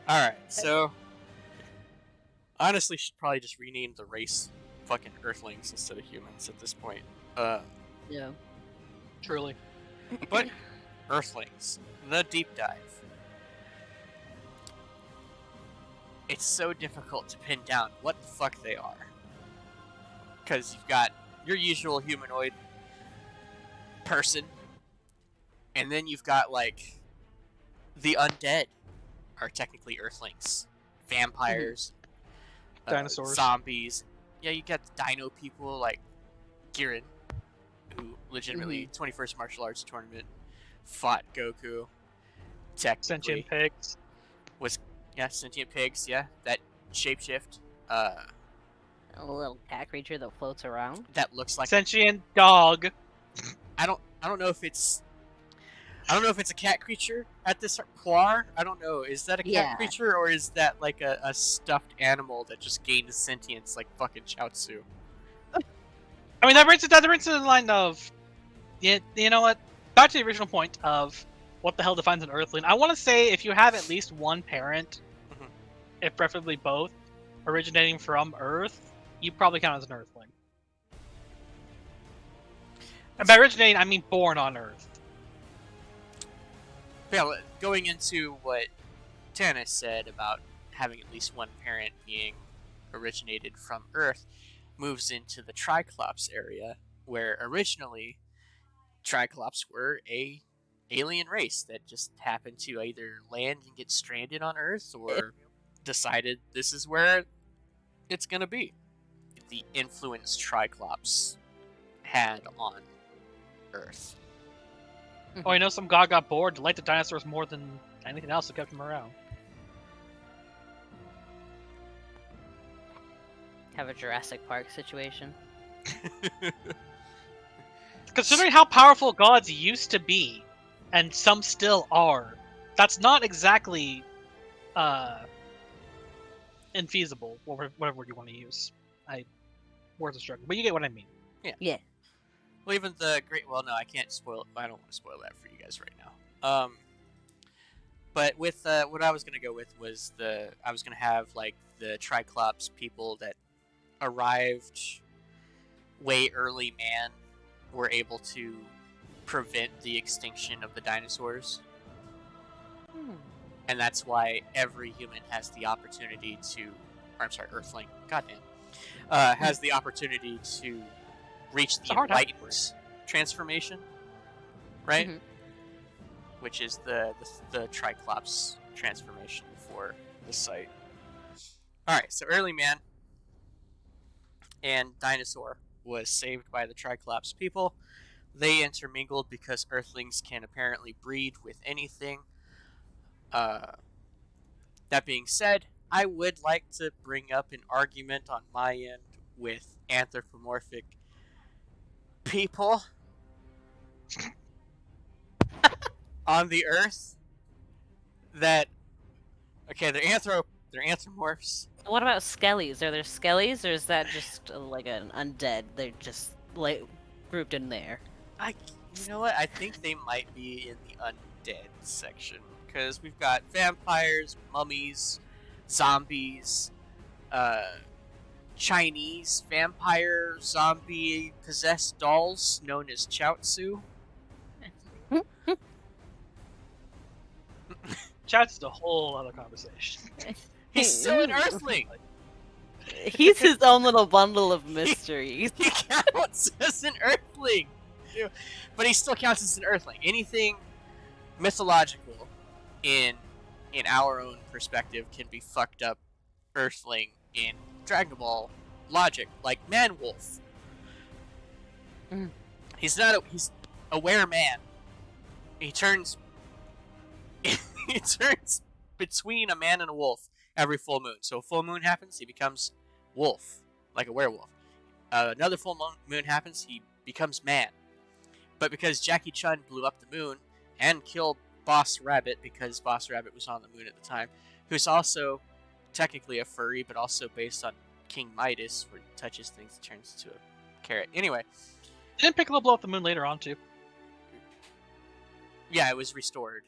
Alright, so honestly should probably just rename the race fucking Earthlings instead of humans at this point. Yeah. Truly. But Earthlings, the deep dive. It's so difficult to pin down what the fuck they are. Because you've got your usual humanoid person, and then you've got, like, the undead are technically Earthlings. Vampires, Dinosaurs. zombies. Yeah, you got the dino people like Girin, who legitimately 21st Martial Arts Tournament fought Goku. Technically. Sentient pigs. Yeah, sentient pigs, yeah. That shapeshift. A little cat creature that floats around. That looks like Sentient dog. I don't know if it's a cat creature at this point. I don't know. Is that a cat creature or is that like a stuffed animal that just gained sentience like fucking Chaozu? I mean, that brings it to the line of, you know what? Back to the original point of what the hell defines an Earthling. I want to say if you have at least one parent, if preferably both, originating from Earth, you probably count as an Earthling. And by originating, I mean born on Earth. Yeah, going into what Tanis said about having at least one parent being originated from Earth, moves into the Triclops area, where originally Triclops were a alien race that just happened to either land and get stranded on Earth, or decided this is where it's gonna be. The influence Triclops had on Earth. Oh, I know some god got bored, liked the dinosaurs more than anything else that kept him around. Have a Jurassic Park situation. Considering how powerful gods used to be, and some still are, that's not exactly infeasible, whatever word you want to use. Words are struggling, but you get what I mean. Yeah. Well, even the great. Well, no, I can't spoil. I don't want to spoil that for you guys right now. But with what I was gonna go with was I was gonna have like the Triclops people that arrived way early. Man, were able to prevent the extinction of the dinosaurs, and that's why every human has the opportunity to. Or, I'm sorry, Earthling. Goddamn. Has the opportunity to reach the enlightened transformation, right? Which is the Triclops transformation for the site. Alright, so early man and dinosaur was saved by the Triclops people. They intermingled because Earthlings can apparently breed with anything. That being said, I would like to bring up an argument on my end with anthropomorphic people on the Earth that they're anthropomorphs. What about skellies? Are there skellies, or is that just like an undead? They're just like grouped in there. You know what? I think they might be in the undead section because we've got vampires, mummies, zombies, Chinese vampire zombie possessed dolls known as Chaozu. Chat's a whole other conversation. He's still an Earthling. He's his own little bundle of mysteries. He counts as an Earthling, but he still counts as an Earthling. Anything mythological in our own perspective can be fucked up Earthling in Dragon Ball logic, like Man-Wolf. He's a were-man. He turns between a man and a wolf every full moon. So a full moon happens, he becomes wolf, like a werewolf. Another full moon happens, he becomes man. But because Jackie Chun blew up the moon and killed Boss Rabbit, because Boss Rabbit was on the moon at the time, who's also technically a furry, but also based on King Midas, where he touches things and turns into a carrot. Anyway. Didn't Piccolo blow up the moon later on, too? Yeah, it was restored.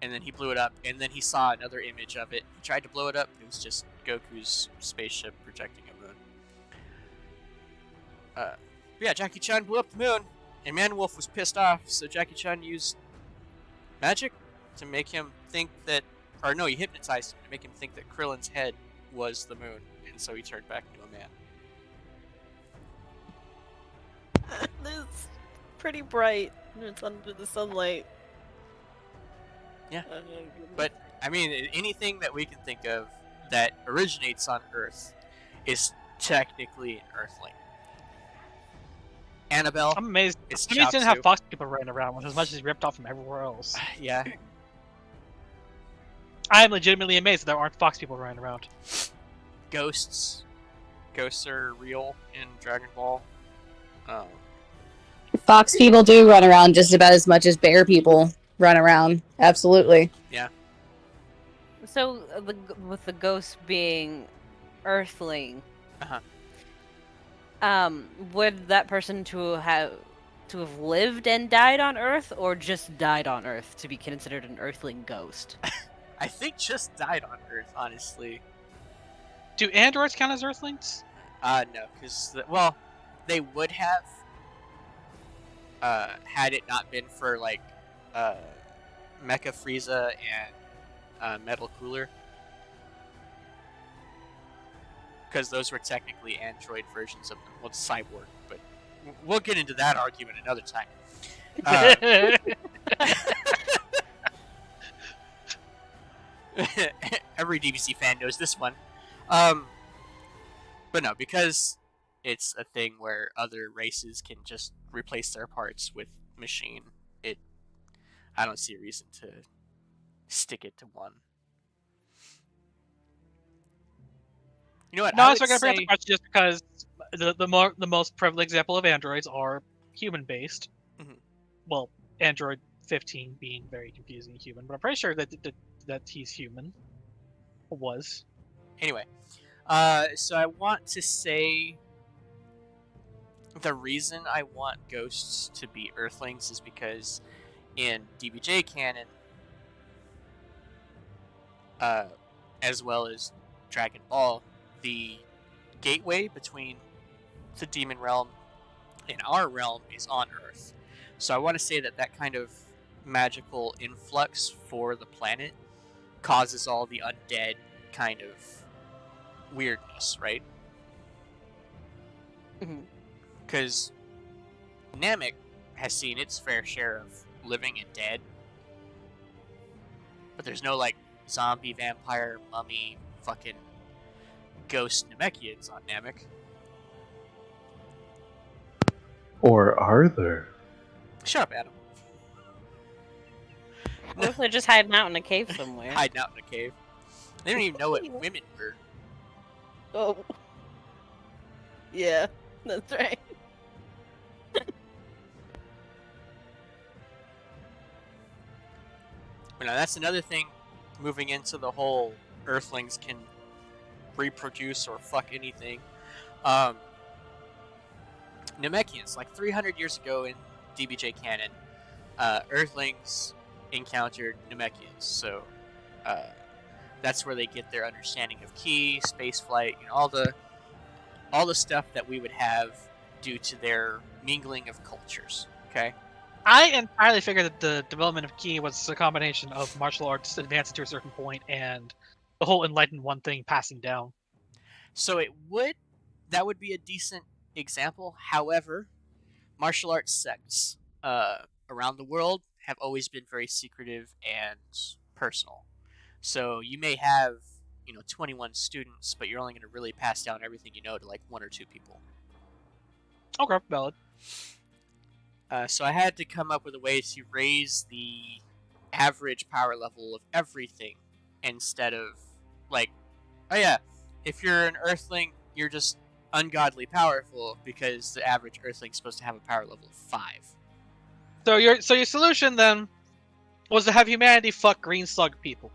and then he blew it up, and then he saw another image of it. He tried to blow it up. It was just Goku's spaceship projecting a moon. Yeah, Jackie Chan blew up the moon, and Man Wolf was pissed off, so Jackie Chan used magic to make him think that, or no, he hypnotized him to make him think that Krillin's head was the moon, and so he turned back into a man. It's pretty bright. It's under the sunlight. Yeah. But, I mean, anything that we can think of that originates on Earth is technically an Earthling. Annabelle. I'm amazed. It's He didn't Chaozu. have fox people running around with as much as he ripped off from everywhere else. Yeah. I am legitimately amazed that there aren't fox people running around. Ghosts. Ghosts are real in Dragon Ball. Fox people do run around just about as much as bear people run around. Absolutely. Yeah. So, with the ghost being Earthling, would that person to have lived and died on Earth, or just died on Earth to be considered an Earthling ghost? I think just died on Earth, honestly. Do androids count as Earthlings? No, because, well, they would have, had it not been for, like, Mecha Frieza and Metal Cooler. Because those were technically android versions of them. Well, it's Cyborg, but we'll get into that argument another time. Every DBC fan knows this one. But no, because it's a thing where other races can just replace their parts with machine, I don't see a reason to stick it to one. You know what? No, so I gotta bring up the question just because the most prevalent example of androids are human-based. Mhm. Well, Android 15 being very confusing human, but I'm pretty sure that he's human. Or was. Anyway, so I want to say the reason I want ghosts to be Earthlings is because in DBJ canon, as well as Dragon Ball, the gateway between the demon realm and our realm is on Earth. So I want to say that kind of magical influx for the planet causes all the undead kind of weirdness, right? Because Namek has seen its fair share of living and dead, but there's no like zombie, vampire, mummy, fucking ghost Namekians on Namek. Or are there? Shut up, Adam. What if they're just hiding out in a cave somewhere? Hiding out in a cave. They don't even know what women were. Oh. Yeah, that's right. But now that's another thing moving into the whole Earthlings can reproduce or fuck anything. Namekians, like 300 years ago in DBJ canon, Earthlings encountered Namekians, so that's where they get their understanding of ki, spaceflight, all the stuff that we would have due to their mingling of cultures. Okay. I entirely figured that the development of ki was a combination of martial arts advancing to a certain point and the whole enlightened one thing passing down. So that would be a decent example. However, martial arts sects around the world have always been very secretive and personal. So you may have 21 students, but you're only going to really pass down everything you know to like one or two people. Okay, valid. So I had to come up with a way to raise the average power level of everything instead of like, oh yeah, if you're an Earthling, you're just ungodly powerful because the average Earthling's supposed to have a power level of 5. So your solution then was to have humanity fuck green slug people.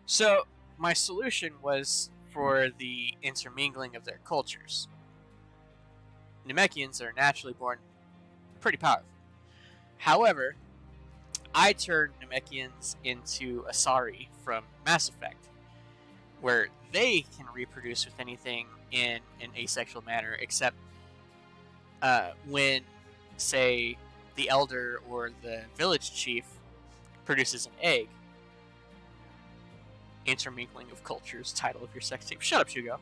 So my solution was for the intermingling of their cultures. Namekians are naturally born pretty powerful. However, I turned Namekians into Asari from Mass Effect, where they can reproduce with anything in an asexual manner, except when, say, the elder or the village chief produces an egg. Intermingling of cultures, title of your sex tape. Shut up, Shugo.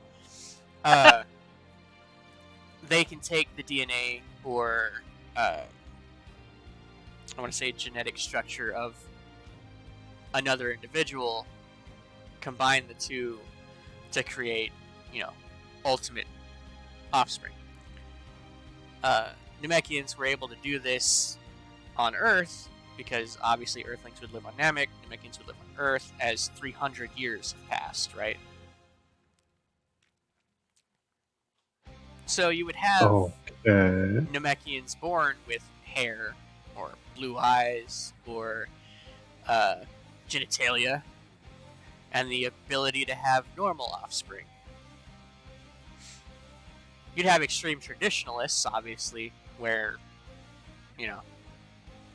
They can take the DNA or I want to say genetic structure of another individual, combine the two to create, ultimate offspring. Namekians were able to do this on Earth because obviously Earthlings would live on Namek, Namekians would live on Earth as 300 years have passed, right? So you would have Okay. Namekians born with hair or blue eyes or genitalia and the ability to have normal offspring. You'd have extreme traditionalists, obviously, where,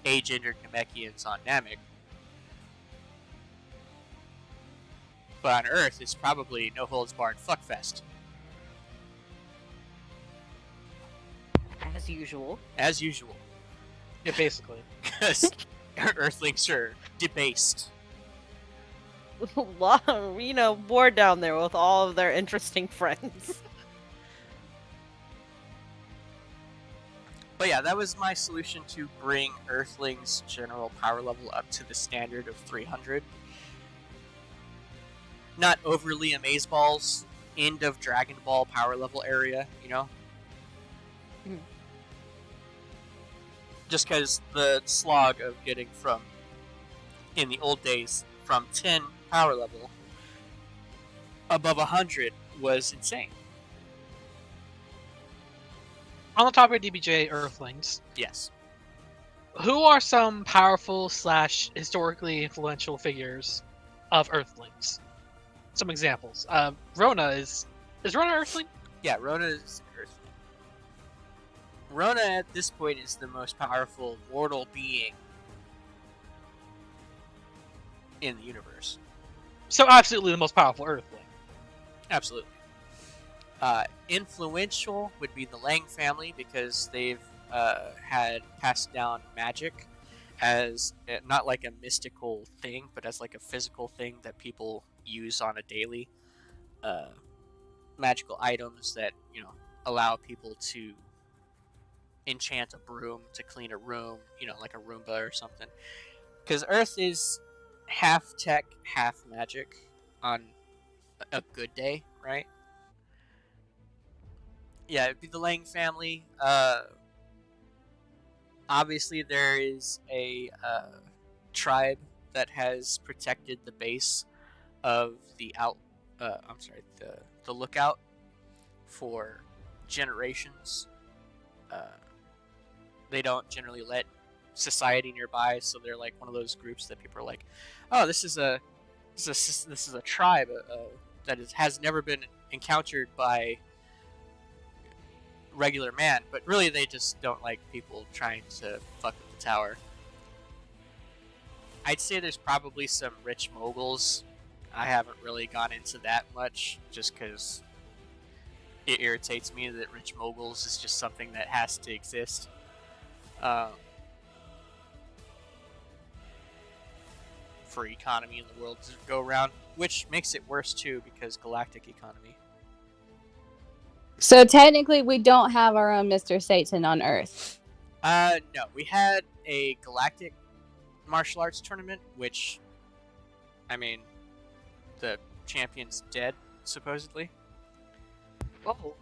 agendered Namekians on Namek. But on Earth, it's probably no holds barred fuckfest. As usual. As usual. Yeah, basically. Because Earthlings are debased. Bored down there with all of their interesting friends. But yeah, that was my solution to bring Earthlings' general power level up to the standard of 300. Not overly amazeballs, end of Dragon Ball power level area, Just because the slog of getting from, in the old days, from 10 power level above 100 was insane. On the topic of DBJ Earthlings, Yes. who are some powerful / historically influential figures of Earthlings? Some examples. Rona is Rona Earthling? Yeah, Rona is an Earthling. Rona at this point is the most powerful mortal being in the universe. So absolutely the most powerful Earthling. Absolutely. Influential would be the Lang family because they've had passed down magic as not like a mystical thing, but as like a physical thing that people use on a daily. Magical items that allow people to enchant a broom to clean a room, like a Roomba or something. Because Earth is half tech, half magic on a good day, right? Yeah, it'd be the Lang family. Obviously, there is a tribe that has protected the base of the the lookout for generations. They don't generally let society nearby, so they're like one of those groups that people are like, "Oh, this is a tribe that has never been encountered by regular man," but really they just don't like people trying to fuck with the tower. I'd say there's probably some rich moguls. I haven't really gone into that much, just because it irritates me that rich moguls is just something that has to exist. For economy in the world to go around, which makes it worse too because galactic economy. So technically, we don't have our own Mr. Satan on Earth. No, we had a galactic martial arts tournament, which, I mean, the champion's dead, supposedly. Oh.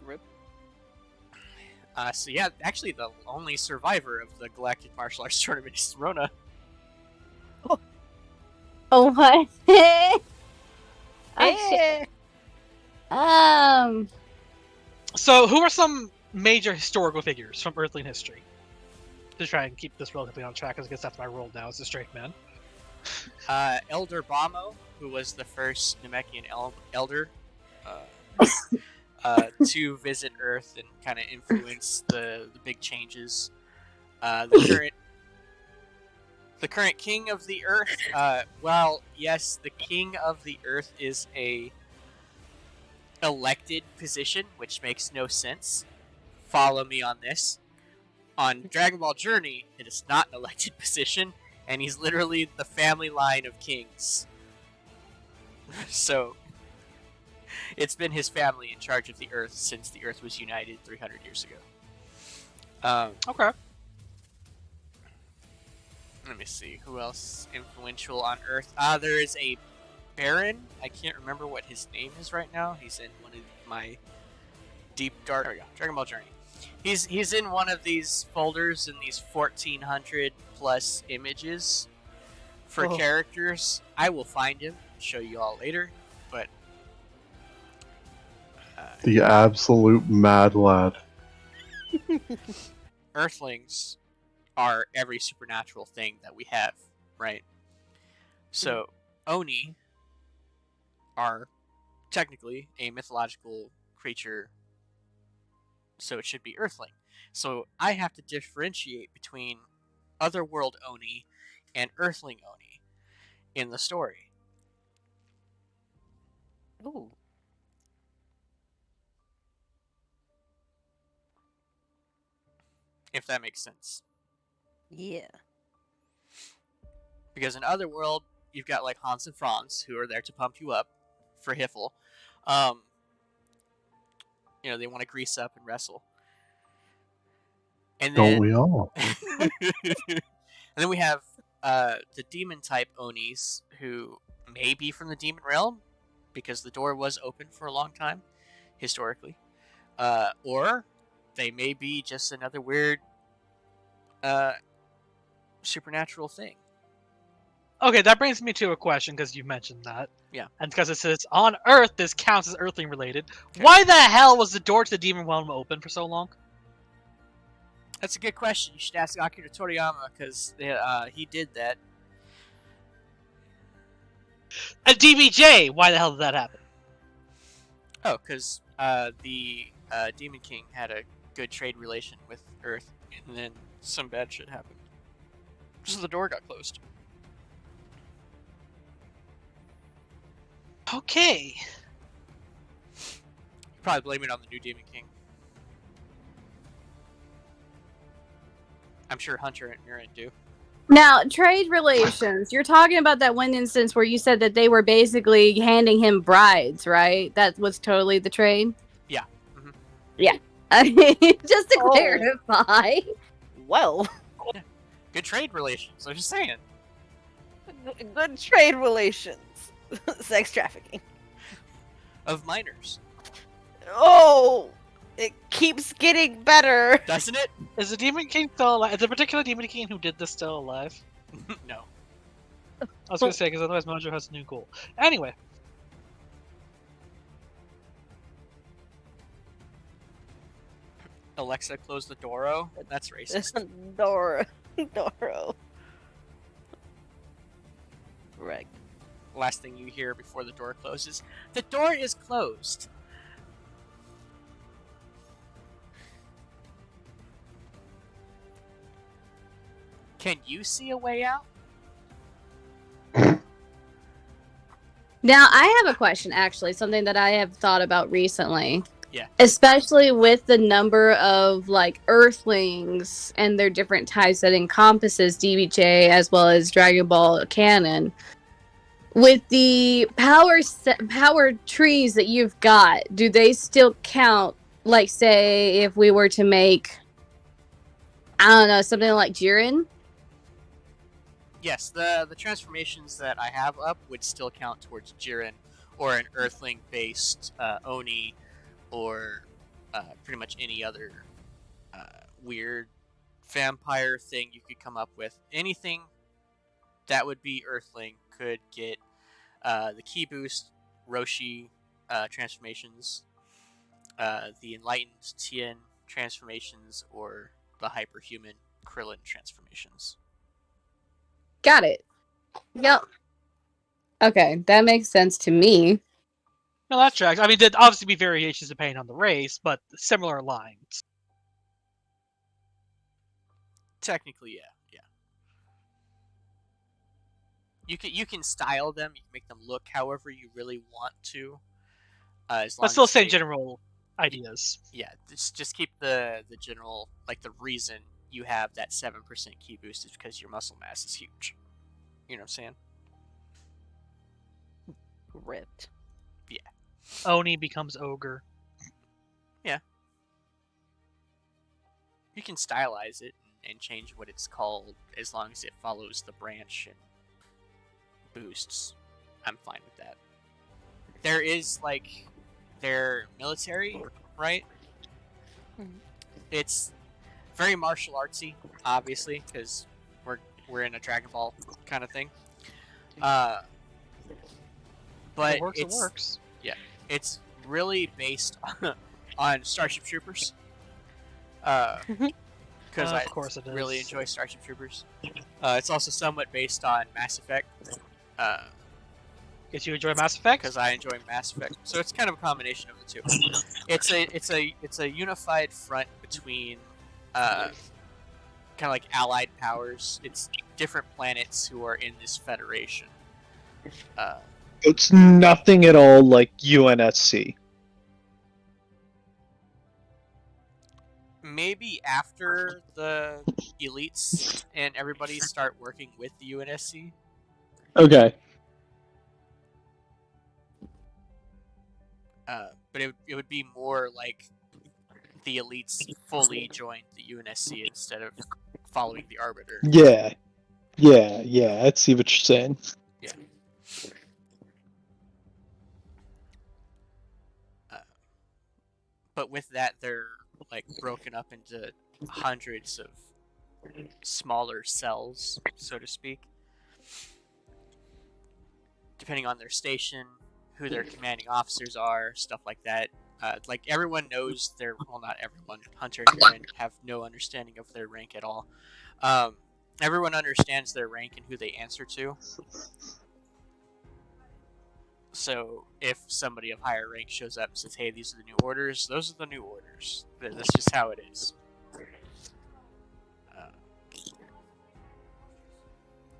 Rip. So yeah, actually the only survivor of the galactic martial arts tournament is Rona. Oh, what? So who are some major historical figures from Earthling history? To try and keep this relatively on track, because I guess that's my role now as a straight man. Elder Bamo, who was the first Namekian elder to visit Earth and kind of influence the big changes. The The current king of the Earth. Well, yes, the king of the Earth is a elected position, which makes no sense. Follow me on this. On Dragon Ball Journey, it is not an elected position, and he's literally the family line of kings. So, it's been his family in charge of the Earth since the Earth was united 300 years ago. Okay. Let me see, who else influential on Earth? There is a Baron. I can't remember what his name is right now. He's in one of my deep dark. There we go. Dragon Ball Journey. He's in one of these folders in these 1,400 plus images for characters. I will find him, show you all later. But The absolute mad lad. Earthlings are every supernatural thing that we have, right? So Oni are technically a mythological creature, so it should be Earthling. So I have to differentiate between Otherworld Oni and Earthling Oni in the story. Ooh. If that makes sense. Yeah. Because in Otherworld, you've got like Hans and Franz, who are there to pump you up for Hiffle. They want to grease up and wrestle. And then, Don't we all? and then we have the demon type Onis, who may be from the demon realm, because the door was open for a long time, historically. Or they may be just another weird supernatural thing. Okay, that brings me to a question, because you mentioned that. Yeah. And because it says, on Earth, this counts as Earthling related. Okay. Why the hell was the door to the Demon Realm open for so long? That's a good question. You should ask Akira Toriyama, because he did that. And DBJ, why the hell did that happen? Oh, because the Demon King had a good trade relation with Earth, and then some bad shit happened. So the door got closed. Okay. Probably blame it on the new Demon King. I'm sure Hunter and Mirren do. Now, trade relations. You're talking about that one instance where you said that they were basically handing him brides, right? That was totally the trade? Yeah. Mm-hmm. Yeah. Just to clarify. Well, Good trade relations. I'm just saying. good trade relations. Sex trafficking. Of minors. Oh, it keeps getting better. Doesn't it? Is the Demon King still alive? Is the particular Demon King who did this still alive? No. I was going to say, because otherwise Mojo has a new goal. Anyway. Alexa closed the Doro? That's racist. Doro. Right. Last thing you hear before the door closes. The door is closed. Can you see a way out? Now, I have a question, actually, something that I have thought about recently. Yeah. Especially with the number of, like, Earthlings and their different types that encompasses DBJ as well as Dragon Ball canon. With the power trees that you've got, do they still count, like, say, if we were to make, I don't know, something like Jiren? Yes, the transformations that I have up would still count towards Jiren, or an Earthling-based Oni, or pretty much any other weird vampire thing you could come up with. Anything that would be Earthling could get the Ki Boost Roshi transformations, the Enlightened Tien transformations, or the Hyperhuman Krillin transformations. Got it. Yep. Okay, that makes sense to me. No, that tracks. I mean, there'd obviously be variations depending on the race, but similar lines. Technically, yeah. You can style them. You can make them look however you really want to. As long But still as same they- general ideas. Yeah, just keep the general, like, the reason you have that 7% ki boost is because your muscle mass is huge. You know what I'm saying? Ripped. Oni becomes ogre. You can stylize it and change what it's called as long as it follows the branch and boosts. I'm fine with that. There is, like, their military, right? Mhm. It's very martial artsy, obviously, because we're in a Dragon Ball kind of thing. But It works. it's It works. it's really based on Starship Troopers. Because I Of course it is. really enjoy Starship Troopers. It's also somewhat based on Mass Effect. Did you enjoy Mass Effect? Because I enjoy Mass Effect. So it's kind of a combination of the two. It's a unified front between kind of like allied powers. It's different planets who are in this federation. It's nothing at all like UNSC. Maybe after the elites and everybody start working with the UNSC. Okay. But it would be more like the elites fully joined the UNSC instead of following the Arbiter. Yeah. Yeah. I see what you're saying. But with that, they're like broken up into hundreds of smaller cells, so to speak, depending on their station, who their commanding officers are, stuff like that. Like, everyone knows their, well, not everyone, Hunter and Aaron have no understanding of their rank at all. Everyone understands their rank and who they answer to. So if somebody of higher rank shows up and says, hey, these are the new orders, those are the new orders. That's just how it is.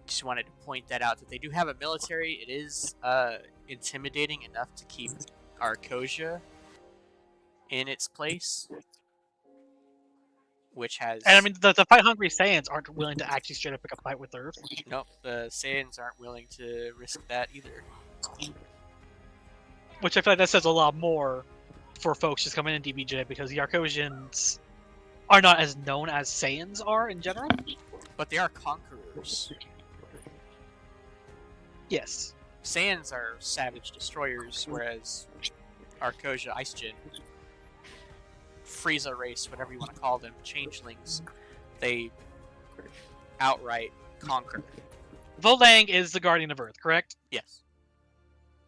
Just wanted to point that out, that they do have a military. It is intimidating enough to keep Arcosia in its place, which has... And I mean, the fight-hungry Saiyans aren't willing to actually straight up pick a fight with Earth. Nope, the Saiyans aren't willing to risk that either. Which I feel like that says a lot more for folks just coming in DBJ, because the Arcosians are not as known as Saiyans are in general. But they are conquerors. Yes. Saiyans are savage destroyers, whereas Arcosia, Ice Jin, Frieza race, whatever you want to call them, changelings, they outright conquer. Volang is the Guardian of Earth, correct? Yes.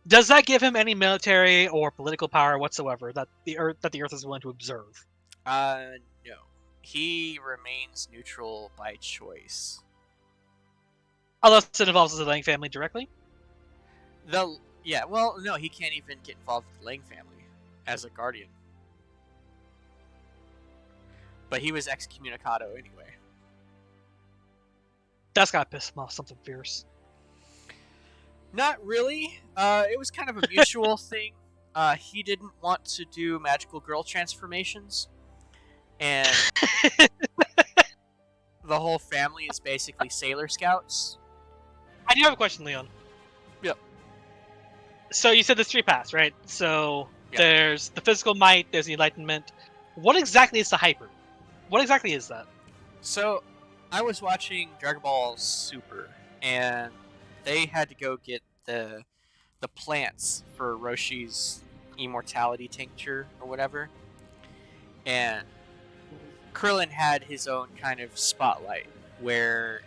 Does that give him any military or political power whatsoever that the Earth is willing to observe? No. He remains neutral by choice. Unless it involves the Lang family directly? Yeah, well, no, he can't even get involved with the Lang family as a guardian. But he was excommunicado anyway. That's gotta piss him off something fierce. Not really. It was kind of a mutual thing. He didn't want to do magical girl transformations. And the whole family is basically Sailor Scouts. I do have a question, Leon. Yep. So you said there's 3 paths, right? So Yep. there's the physical might, there's the enlightenment. What exactly is the hyper? What exactly is that? So, I was watching Dragon Ball Super, and they had to go get the plants for Roshi's immortality tincture or whatever. And Krillin had his own kind of spotlight where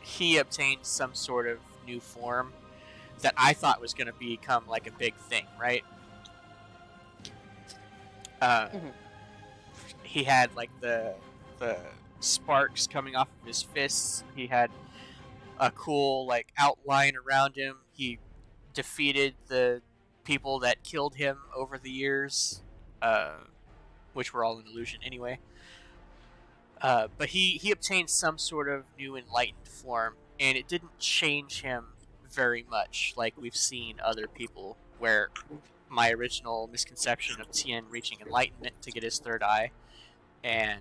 he obtained some sort of new form that I thought was going to become like a big thing, right? He had like the sparks coming off of his fists. He had a cool like outline around him. He defeated the people that killed him over the years, which were all an illusion anyway. But he obtained some sort of new enlightened form, and it didn't change him very much like we've seen other people, where my original misconception of Tien reaching enlightenment to get his third eye, and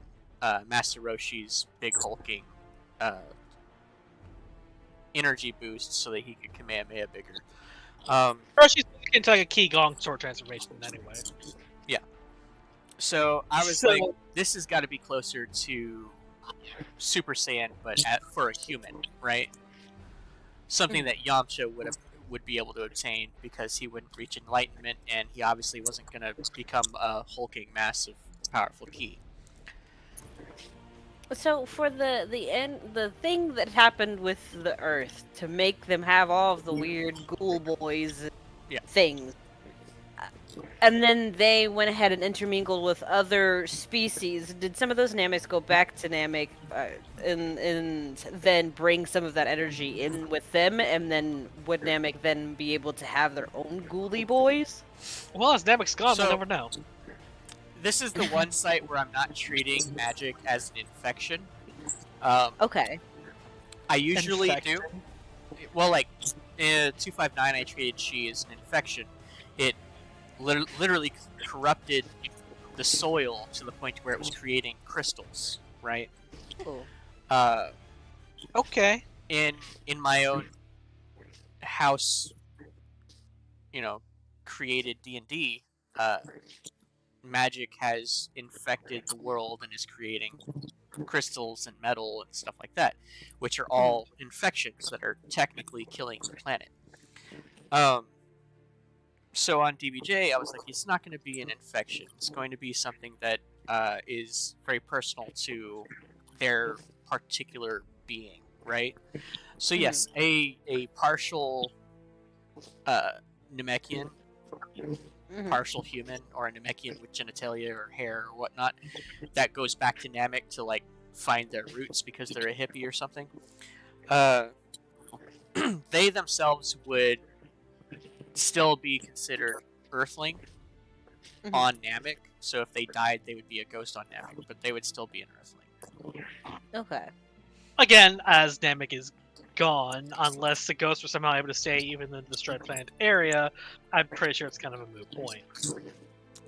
Master Roshi's big hulking energy boost so that he could Kamehameha bigger. Roshi's into like a Ki Gong sword transformation anyway. So I was So- like, this has got to be closer to Super Saiyan, but for a human, right? Something that Yamcha would be able to obtain because he wouldn't reach enlightenment, and he obviously wasn't going to become a hulking, massive, powerful Ki. So for the thing that happened with the Earth to make them have all of the weird ghoul boys things, and then they went ahead and intermingled with other species. Did some of those Nameks go back to Namek, and then bring some of that energy in with them? And then would Namek then be able to have their own ghouly boys? Well, as Namek's gone, So- we'll never know. This is the one site where I'm not treating magic as an infection. Okay. I usually Infection. do. Well, like, in 259, I treated She as an infection. It literally corrupted the soil to the point where it was creating crystals, right? Cool. Okay. In my own house, created D&D, magic has infected the world and is creating crystals and metal and stuff like that, which are all infections that are technically killing the planet. So on DBJ, I was like, it's not going to be an infection. It's going to be something that is very personal to their particular being, right? So yes, a partial Namekian, partial human, or a Namekian with genitalia or hair or whatnot, that goes back to Namek to like find their roots because they're a hippie or something. They themselves would still be considered Earthling on Namek. So if they died, they would be a ghost on Namek, but they would still be an Earthling. Okay. Again, as Namek is gone, unless the ghosts were somehow able to stay even in the destroyed planet area, I'm pretty sure it's kind of a moot point.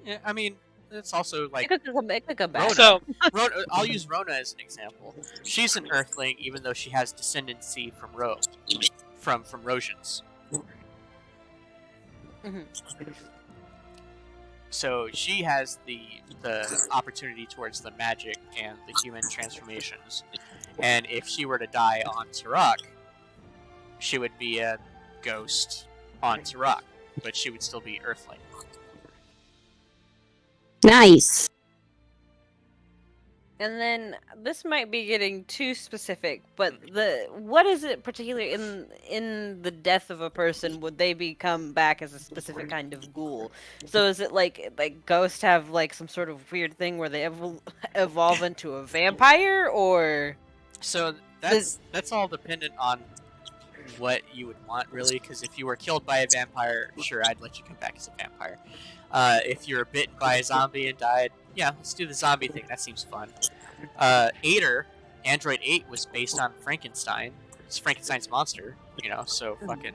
Yeah, I mean, it's also like It could come back. Rona. So, I'll use Rona as an example. She's an Earthling, even though she has descendancy from from Rosians. So she has the opportunity towards the magic and the human transformations. And if she were to die on Turok, she would be a ghost on Turok, but she would still be Earthling. Nice. And then this might be getting too specific, but what is it particularly in the death of a person would they become back as a specific kind of ghoul? So is it like ghosts have like some sort of weird thing where they evolve into a vampire, or? So that's all dependent on what you would want, really, because if you were killed by a vampire, sure, I'd let you come back as a vampire. If you were bitten by a zombie and died, yeah, let's do the zombie thing. That seems fun. Ader, Android 8, was based on Frankenstein. It's Frankenstein's monster, so fucking...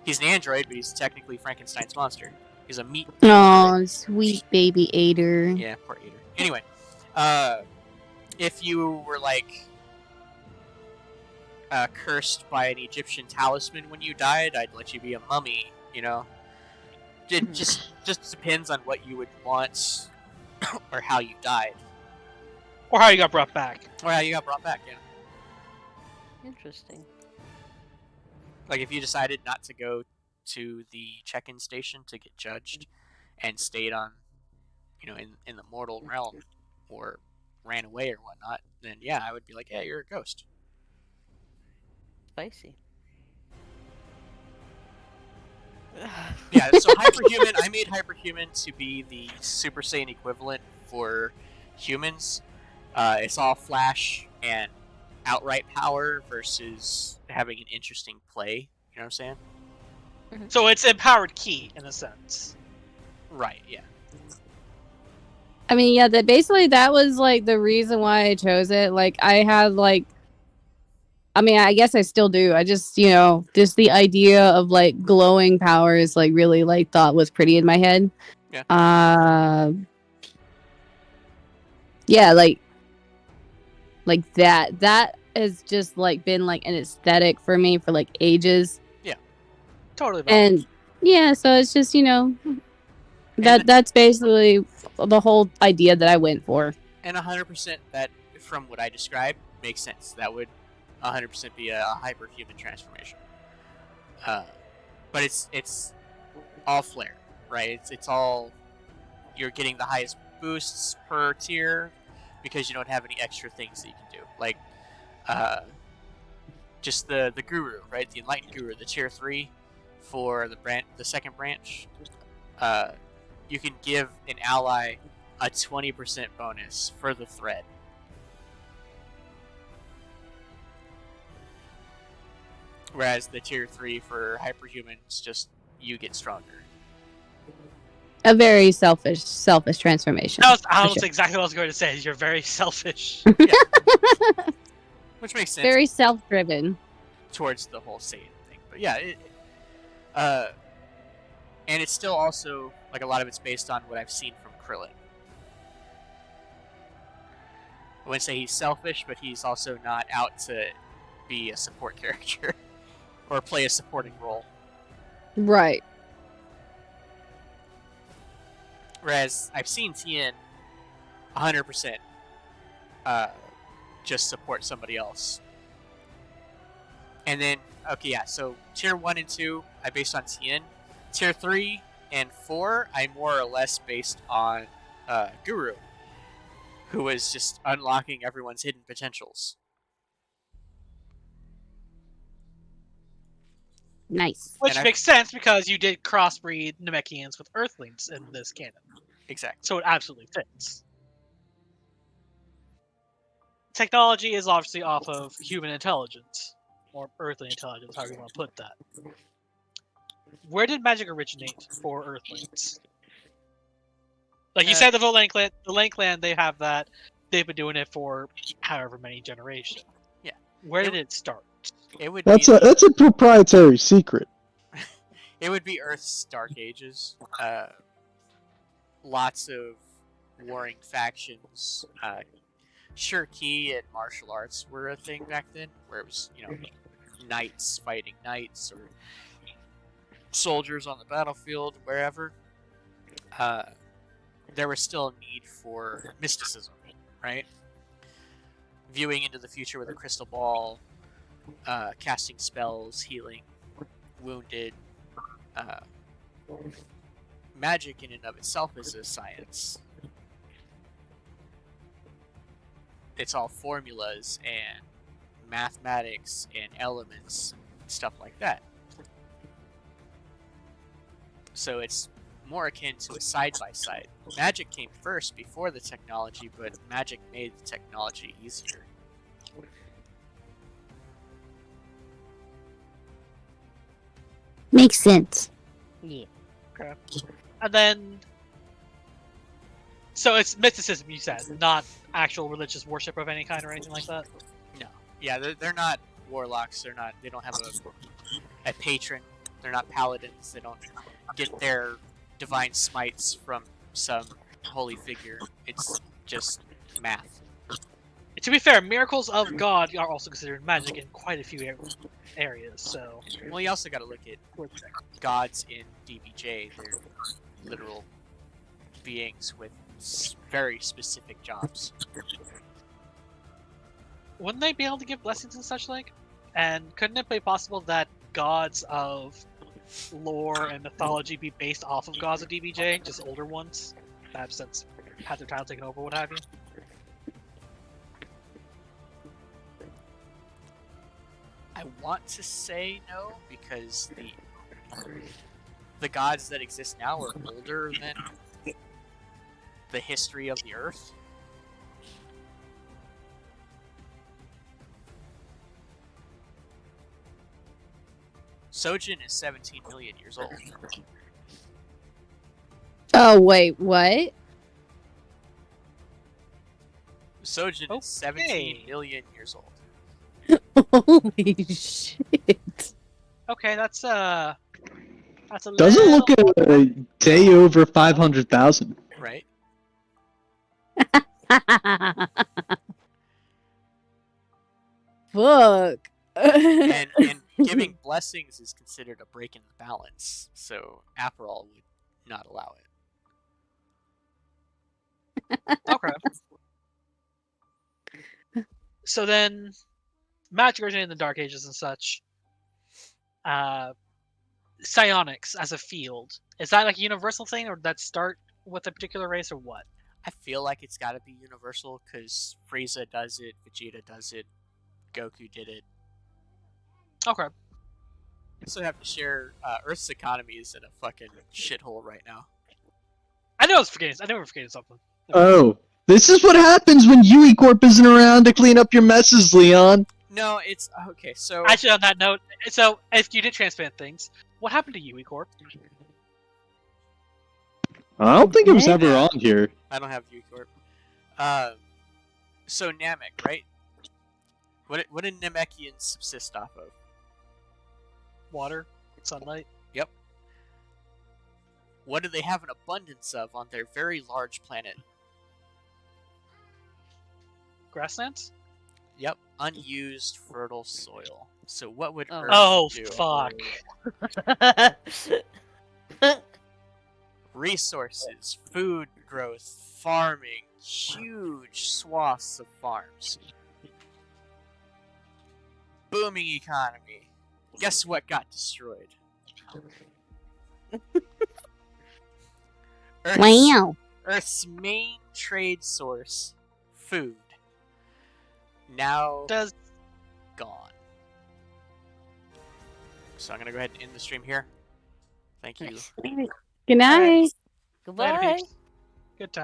He's an android, but he's technically Frankenstein's monster. He's a meat Oh, sweet baby Ader. Yeah, poor Ader. Anyway, if you were, like, cursed by an Egyptian talisman when you died, I'd let you be a mummy, It just depends on what you would want, or how you died. or how you got brought back. Or how you got brought back, yeah. Interesting. Like, if you decided not to go to the check-in station to get judged, and stayed on, in the mortal realm, or ran away or whatnot, then yeah, I would be like, yeah, you're a ghost. Spicy. Yeah, so Hyperhuman, I made Hyperhuman to be the Super Saiyan equivalent for humans. It's all flash and outright power versus having an interesting play. You know what I'm saying? So it's empowered Ki, in a sense. Right, yeah. I mean, yeah, that was like the reason why I chose it. Like, I had like I mean, I guess I still do. I just, just the idea of like glowing powers, like really like thought was pretty in my head. Yeah. Yeah, like that. That has just like been like an aesthetic for me for like ages. Yeah. Totally valid. And yeah, so it's just, that's basically the whole idea that I went for. And 100% that, from what I described, makes sense. That would 100% be a hyperhuman transformation. But it's all flare, right? It's all, you're getting the highest boosts per tier because you don't have any extra things that you can do, like just the guru, right? The enlightened guru, the tier 3 for the second branch. You can give an ally a 20% bonus for the thread. Whereas the tier 3 for hyperhumans, just you get stronger. A very selfish transformation. That's exactly what I was going to say. You're very selfish. Yeah. Which makes sense. Very self-driven. Towards the whole Saiyan thing. But yeah, and it's still also, like, a lot of it's based on what I've seen from Krillin. I wouldn't say he's selfish, but he's also not out to be a support character or play a supporting role. Right. Whereas I've seen Tien 100% just support somebody else. And then, okay, yeah, so tier 1 and 2, I based on Tien. Tier 3 and 4, I more or less based on Guru, who was just unlocking everyone's hidden potentials. Nice. Which makes sense because you did crossbreed Namekians with Earthlings in this canon. Exactly. So it absolutely fits. Technology is obviously off of human intelligence. Or earthly intelligence, however you want to put that. Where did magic originate for Earthlings? Like you said, the Lane Clan, they have that. They've been doing it for however many generations. Yeah. Where did it start? That's a proprietary secret. It would be Earth's Dark Ages. Lots of warring factions. Shirki and martial arts were a thing back then, where it was, knights fighting knights or soldiers on the battlefield, wherever. There was still a need for mysticism, right? Viewing into the future with a crystal ball, casting spells, healing wounded. Magic in and of itself is a science. It's all formulas and mathematics and elements and stuff like that. So it's more akin to a side-by-side. Magic came first before the technology, but magic made the technology easier. Makes sense. Yeah. Okay. And then... So it's mysticism, you said, not actual religious worship of any kind or anything like that? No. Yeah, they're not warlocks. They don't have a patron. They're not paladins. They don't get their divine smites from some holy figure. It's just math. To be fair, miracles of God are also considered magic in quite a few areas, so... Well, you also gotta look at gods in DBJ. They're literal beings with very specific jobs. Wouldn't they be able to give blessings and such like? And couldn't it be possible that gods of lore and mythology be based off of gods of DBJ, just older ones? Perhaps that's had their title taken over, what have you? I want to say no, because the gods that exist now are older than the history of the Earth. Sojin is 17 million years old. Oh, wait, what? Sojin is 17 million years old. Holy shit. Okay, that's a Doesn't little... look a day over 500,000. Right? Fuck. And giving blessings is considered a break in the balance, so Aperol would not allow it. Okay. So then, magic originated in the Dark Ages and such. Psionics as a field, is that like a universal thing, or did that start with a particular race, or what? I feel like it's got to be universal because Frieza does it, Vegeta does it, Goku did it. Okay. We also have to share Earth's economy is in a fucking shithole right now. I knew I was forgetting something. Oh, this is what happens when Yuy Corp isn't around to clean up your messes, Leon. No, it's okay. So Actually, on that note, so if you did transplant things, what happened to Yuy Corp? I don't think it was ever on here. I don't have U-Corp. So Namek, right? What did Namekians subsist off of? Water, sunlight. Yep. What do they have an abundance of on their very large planet? Grasslands? Yep, unused fertile soil. So what would Earth Oh, do? fuck. Resources, food growth, farming, huge swaths of farms. Booming economy. Guess what got destroyed? Earth's main trade source, food, now gone. So I'm gonna go ahead and end the stream here. Thank you. Good night. Later, Goodbye. peeps. Good time.